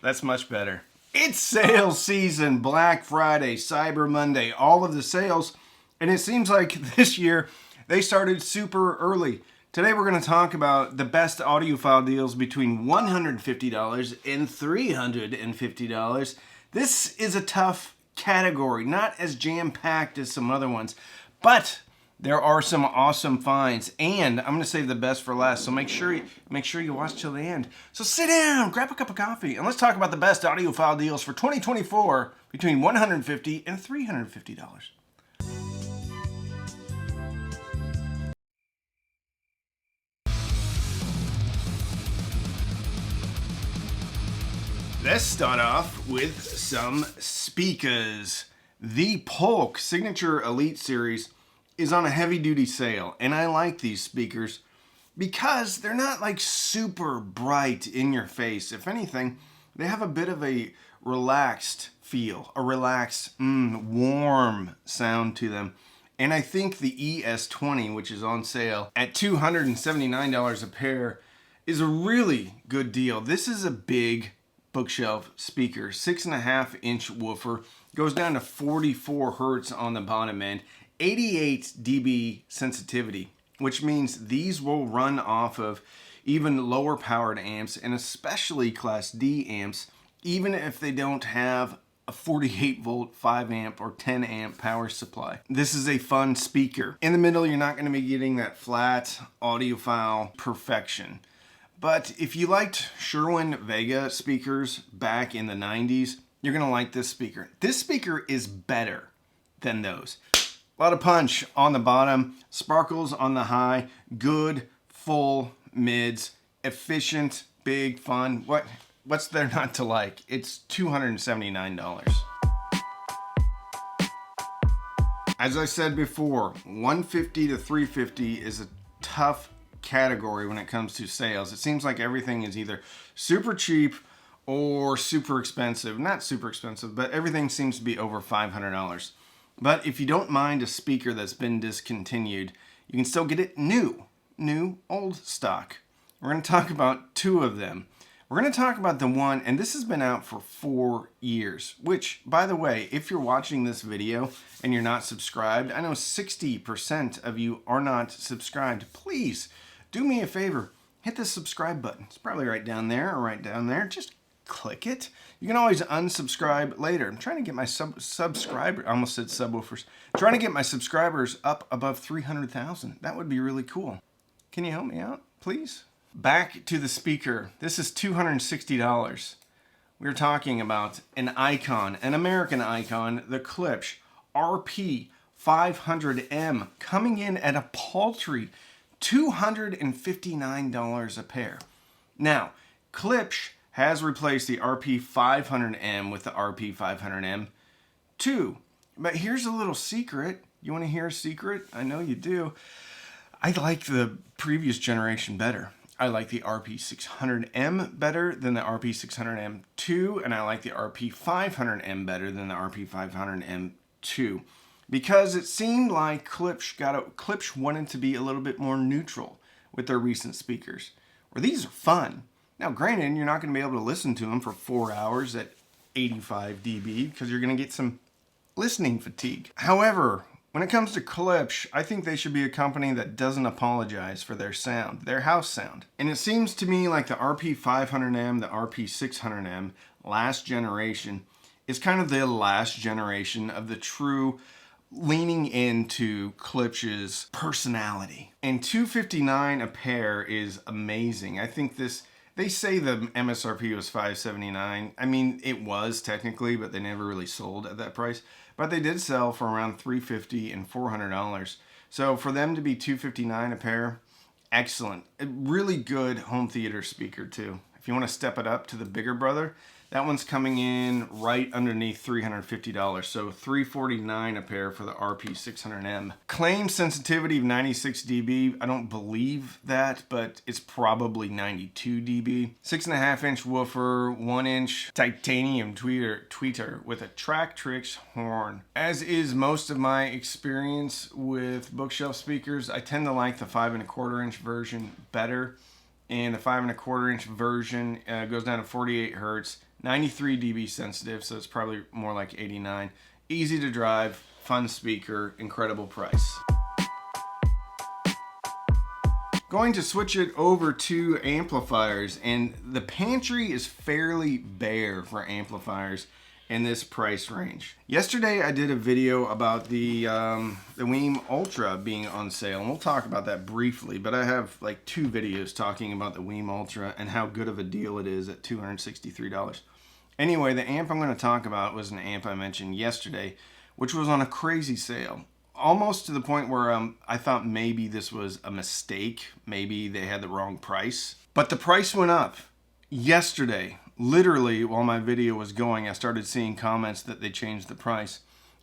That's much better. It's sales season, Black Friday, Cyber Monday, all of the sales. And it seems like this year they started super early. Today we're going to talk about the best audiophile deals between $150 and $350. This is a tough category, not as jam-packed as some other ones, but there are some awesome finds, and I'm going to save the best for last, so make sure you watch till the end. So sit down, grab a cup of coffee, and let's talk about the best audiophile deals for 2024 between $150 and $350. Let's start off with some speakers. The Polk Signature Elite Series is on a heavy-duty sale, and I like these speakers because they're not like super bright in your face. If anything, they have a bit of a relaxed feel, a relaxed, warm sound to them. And I think the ES20, which is on sale at $279 a pair, is a really good deal. This is a big bookshelf speaker, 6.5-inch woofer, goes down to 44 hertz on the bottom end, 88 dB sensitivity, which means these will run off of even lower powered amps and especially Class D amps, even if they don't have a 48 volt 5 amp or 10 amp power supply. This is a fun speaker. In the middle, you're not going to be getting that flat audiophile perfection. But if you liked Sherwin Vega speakers back in the 90s, you're going to like this speaker. This speaker is better than those. A lot of punch on the bottom, sparkles on the high, good, full mids, efficient, big, fun. What's there not to like? It's $279. As I said before, $150 to $350 is a tough category when it comes to sales. It seems like everything is either super cheap or super expensive. Not super expensive, but everything seems to be over $500. But if you don't mind a speaker that's been discontinued, you can still get it new, old stock. We're going to talk about two of them. We're going to talk about the one, and this has been out for 4 years, which, by the way, if you're watching this video and you're not subscribed, I know 60% of you are not subscribed. Please do me a favor, hit the subscribe button. It's probably right down there or right down there. Just click it. You can always unsubscribe later. I'm trying to get my subscriber, I almost said subwoofers, trying to get my subscribers up above 300,000. That would be really cool. Can you help me out, please? Back to the speaker. This is $260. We're talking about an icon, an American icon, the Klipsch RP 500M, coming in at a paltry $259 a pair. Now, Klipsch has replaced the RP 500M with the RP 500M2. But here's a little secret. You want to hear a secret? I know you do. I like the previous generation better. I like the RP 600M better than the RP 600M2, and I like the RP 500M better than the RP 500M2. Because it seemed like Klipsch wanted to be a little bit more neutral with their recent speakers. Where these are fun. Now, granted, you're not going to be able to listen to them for 4 hours at 85 dB because you're going to get some listening fatigue. However, when it comes to Klipsch, I think they should be a company that doesn't apologize for their sound, their house sound. And it seems to me like the RP 500M, the RP 600M, last generation, is kind of the last generation of the true leaning into Klipsch's personality. And $259 a pair is amazing. I think this, they say the MSRP was $579. I mean, it was technically, but they never really sold at that price. But they did sell for around $350 and $400. So for them to be $259 a pair, excellent. A really good home theater speaker too. If you want to step it up to the bigger brother, that one's coming in right underneath $350, so $349 a pair for the RP 600M. Claim sensitivity of 96 dB. I don't believe that, but it's probably 92 dB. 6.5-inch woofer, 1-inch titanium tweeter with a Tractrix horn. As is most of my experience with bookshelf speakers, I tend to like the 5.25-inch version better. And the 5.25-inch version goes down to 48 hertz. 93 dB sensitive, so it's probably more like 89. Easy to drive, fun speaker, incredible price. Going to switch it over to amplifiers, and the pantry is fairly bare for amplifiers in this price range. Yesterday I did a video about the Weem Ultra being on sale, and we'll talk about that briefly, but I have like 2 videos talking about the Weem Ultra and how good of a deal it is at $263. Anyway, the amp I'm going to talk about was an amp I mentioned yesterday, which was on a crazy sale. Almost to the point where I thought maybe this was a mistake. Maybe they had the wrong price. But the price went up. Yesterday, literally while my video was going, I started seeing comments that they changed the price.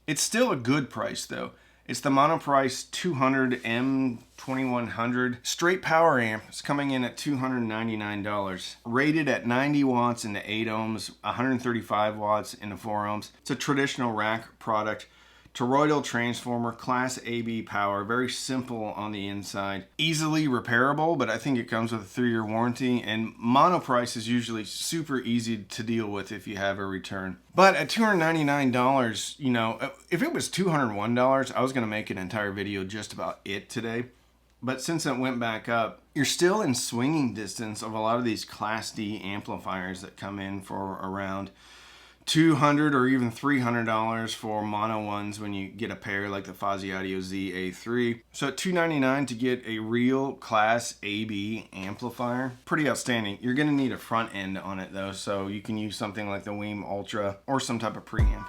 It's still a good price though. It's the Monoprice 200M2100 straight power amp. It's coming in at $299. Rated at 90 watts into 8 ohms, 135 watts into 4 ohms. It's a traditional rack product. Toroidal transformer, class AB power, very simple on the inside. Easily repairable, but I think it comes with a 3-year warranty, and Monoprice is usually super easy to deal with if you have a return. But at $299, you know, if it was $201, I was going to make an entire video just about it today. But since it went back up, you're still in swinging distance of a lot of these Class D amplifiers that come in for around $200 or even $300 for mono ones when you get a pair like the Fozzy Audio ZA3. So at $299 to get a real Class AB amplifier, pretty outstanding. You're going to need a front end on it though, so you can use something like the Weem Ultra or some type of preamp.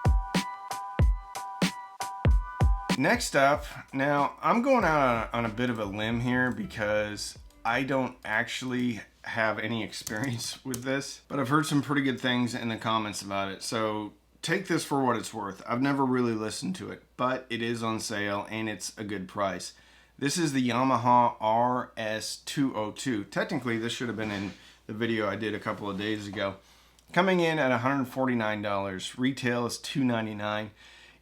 Next up, now I'm going out on a bit of a limb here because I don't actually have any experience with this, but I've heard some pretty good things in the comments about it, so take this for what it's worth. I've never really listened to it, but it is on sale and it's a good price. This is the Yamaha RS202. Technically this should have been in the video I did a couple of days ago. Coming in at $149. Retail is $299.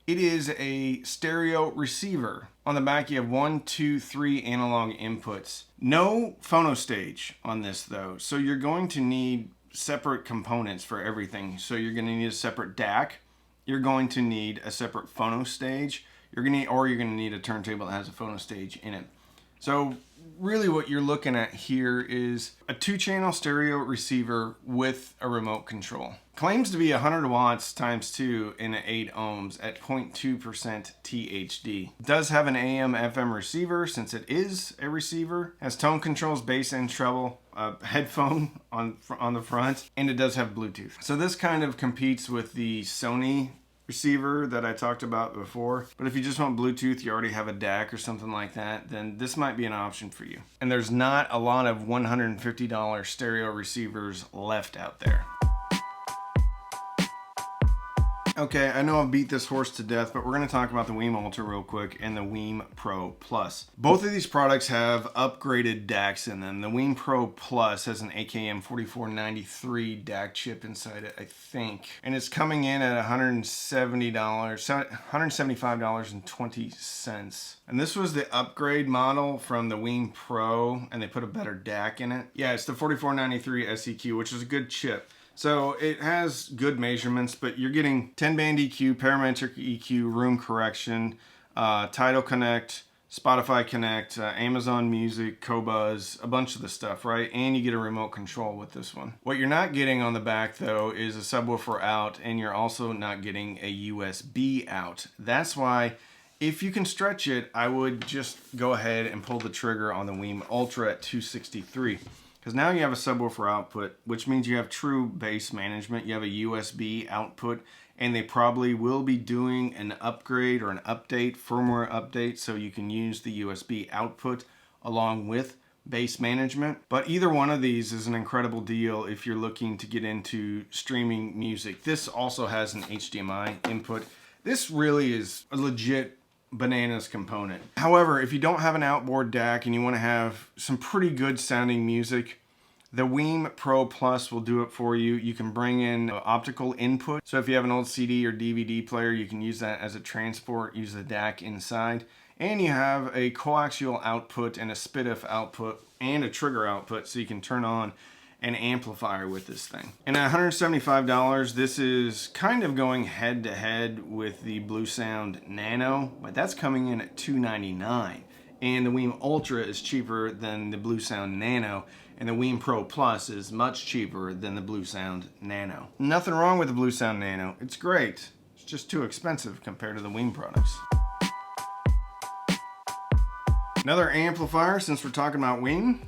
It is a stereo receiver. On the back you have 1, 2, 3 analog inputs. No phono stage on this though, so you're going to need separate components for everything. So you're going to need a separate DAC, you're going to need a separate phono stage, you're going to need a turntable that has a phono stage in it. So really what you're looking at here is a 2-channel stereo receiver with a remote control. Claims to be 100 watts times 2 in 8 ohms at 0.2% THD. Does have an AM FM receiver since it is a receiver. Has tone controls, bass and treble, a headphone on the front, and it does have Bluetooth. So this kind of competes with the Sony receiver that I talked about before. But if you just want Bluetooth, you already have a DAC or something like that, then this might be an option for you. And there's not a lot of $150 stereo receivers left out there. Okay, I know I've beat this horse to death, but we're going to talk about the Weem Ultra real quick and the Weem Pro Plus. Both of these products have upgraded DACs in them. The Weem Pro Plus has an AKM 4493 DAC chip inside it, I think. And it's coming in at $175.20. And this was the upgrade model from the Weem Pro, and they put a better DAC in it. Yeah, it's the 4493 SEQ, which is a good chip. So it has good measurements, but you're getting 10-band EQ, parametric EQ, room correction, Tidal Connect, Spotify Connect, Amazon Music, Qobuz, a bunch of the stuff, right? And you get a remote control with this one. What you're not getting on the back though is a subwoofer out, and you're also not getting a USB out. That's why if you can stretch it, I would just go ahead and pull the trigger on the Weem Ultra at 263. Because now you have a subwoofer output, which means you have true bass management. You have a USB output, and they probably will be doing an upgrade or an update, firmware update, so you can use the USB output along with bass management. But either one of these is an incredible deal if you're looking to get into streaming music. This also has an HDMI input. This really is a legit bananas component. However, if you don't have an outboard DAC and you want to have some pretty good sounding music, the Weem Pro Plus will do it for you. You can bring in optical input. So if you have an old CD or DVD player, you can use that as a transport, use the DAC inside. And you have a coaxial output and a SPDIF output and a trigger output, so you can turn on an amplifier with this thing. And at $175, this is kind of going head to head with the Bluesound Nano, but that's coming in at $299. And the Weem Ultra is cheaper than the Bluesound Nano, and the Weem Pro Plus is much cheaper than the Bluesound Nano. Nothing wrong with the Bluesound Nano. It's great. It's just too expensive compared to the Weem products. Another amplifier, since we're talking about Weem,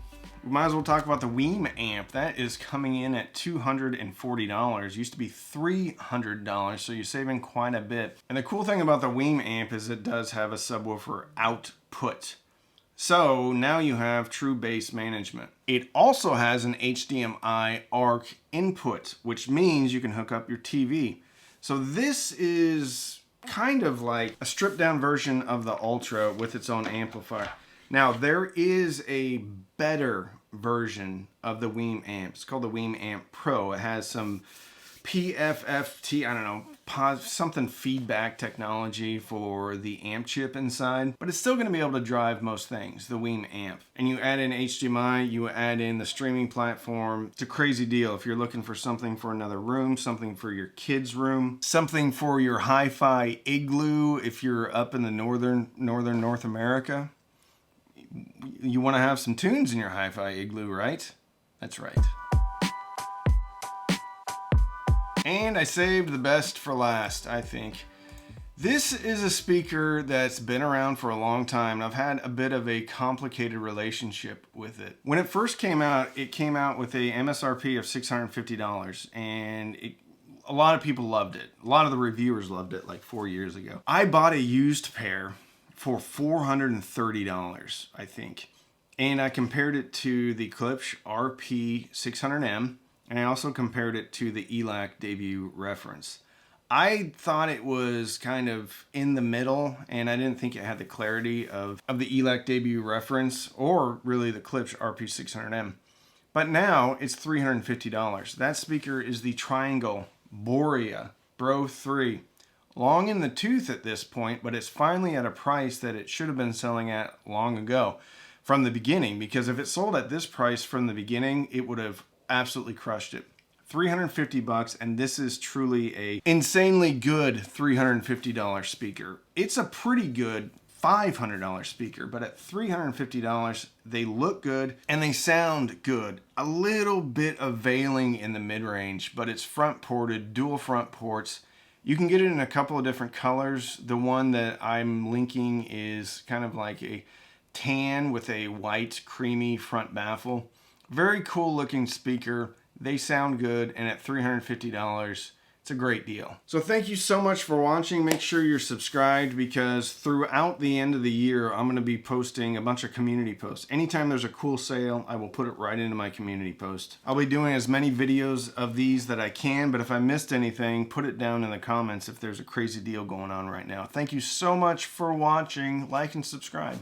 we might as well talk about the Weem amp. That is coming in at $240. Used to be $300, so you're saving quite a bit. And the cool thing about the Weem amp is it does have a subwoofer output. So now you have true bass management. It also has an HDMI ARC input, which means you can hook up your TV. So this is kind of like a stripped down version of the Ultra with its own amplifier. Now there is a better version of the Weem amp. It's called the Weem Amp Pro. It has some PFFT, I don't know, something feedback technology for the amp chip inside, but it's still going to be able to drive most things, the Weem amp. And you add in HDMI, you add in the streaming platform. It's a crazy deal if you're looking for something for another room, something for your kids' room, something for your hi-fi igloo if you're up in the northern North America. You want to have some tunes in your hi-fi igloo, right? That's right. And I saved the best for last, I think. This is a speaker that's been around for a long time. I've had a bit of a complicated relationship with it. When it first came out, it came out with a MSRP of $650, and a lot of people loved it. A lot of the reviewers loved it like 4 years ago. I bought a used pair for $430, I think. And I compared it to the Klipsch RP600M. And I also compared it to the ELAC debut reference. I thought it was kind of in the middle, and I didn't think it had the clarity of the ELAC debut reference or really the Klipsch RP600M. But now it's $350. That speaker is the Triangle Borea Bro 3. Long in the tooth at this point, but it's finally at a price that it should have been selling at long ago from the beginning, because if it sold at this price from the beginning, it would have absolutely crushed it. $350, and this is truly a insanely good $350 speaker. It's a pretty good $500 speaker, but at $350, they look good and they sound good. A little bit of veiling in the mid-range, but it's front ported, dual front ports. You can get it in a couple of different colors. The one that I'm linking is kind of like a tan with a white creamy front baffle. Very cool looking speaker. They sound good, and at $350, it's a great deal. So thank you so much for watching. Make sure you're subscribed, because throughout the end of the year, I'm going to be posting a bunch of community posts. Anytime there's a cool sale, I will put it right into my community post. I'll be doing as many videos of these that I can, but if I missed anything, put it down in the comments if there's a crazy deal going on right now. Thank you so much for watching. Like and subscribe.